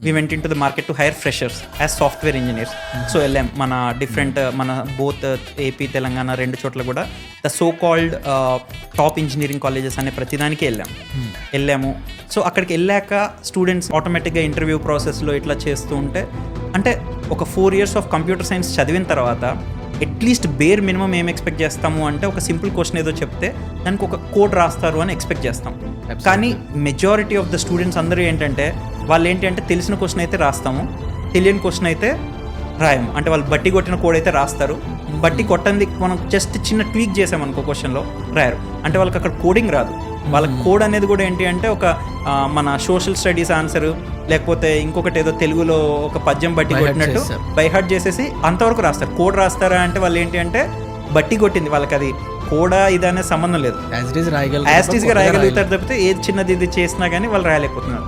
We went into the market to hire freshers as software engineers. So వెళ్ళాం మన different మన both AP Telangana రెండు చోట్ల కూడా the so called top engineering colleges అనే ప్రతిదానికి వెళ్ళాము. సో అక్కడికి వెళ్ళాక స్టూడెంట్స్ ఆటోమేటిక్గా ఇంటర్వ్యూ ప్రాసెస్లో ఇట్లా చేస్తూ ఉంటే అంటే ఒక 4 years ఆఫ్ కంప్యూటర్ సైన్స్ చదివిన తర్వాత అట్లీస్ట్ బేర్ మినిమం ఏం ఎక్స్పెక్ట్ చేస్తాము అంటే ఒక సింపుల్ క్వశ్చన్ ఏదో చెప్తే దానికి ఒక కోడ్ రాస్తారు అని ఎక్స్పెక్ట్ చేస్తాం. కానీ మెజారిటీ ఆఫ్ ద స్టూడెంట్స్ అందరూ ఏంటంటే వాళ్ళు ఏంటి అంటే తెలిసిన క్వశ్చన్ అయితే రాస్తాము, తెలియని క్వశ్చన్ అయితే రాయము. అంటే వాళ్ళు బట్టి కొట్టిన కోడ్ అయితే రాస్తారు, బట్టి కొట్టంది మనం జస్ట్ చిన్న ట్వీక్ చేసామనుకో క్వశ్చన్లో రాయరు. అంటే వాళ్ళకి అక్కడ కోడింగ్ రాదు. వాళ్ళ కోడ్ అనేది కూడా ఏంటి అంటే ఒక మన సోషల్ స్టడీస్ ఆన్సర్ లేకపోతే ఇంకొకటి ఏదో తెలుగులో ఒక పద్యం బట్టి కొట్టినట్టు బై హార్ట్ చేసేసి అంతవరకు రాస్తారు. కోడ్ రాస్తారా అంటే వాళ్ళు ఏంటి అంటే బట్టి కొట్టింది, వాళ్ళకి అది కోడా ఇది అనే సంబంధం లేదు, యాజ్ ఇట్ ఈస్గా రాయగలుగుతారు తప్పితే ఏది చిన్నది ఇది చేసినా కానీ వాళ్ళు రాయలేకపోతున్నారు.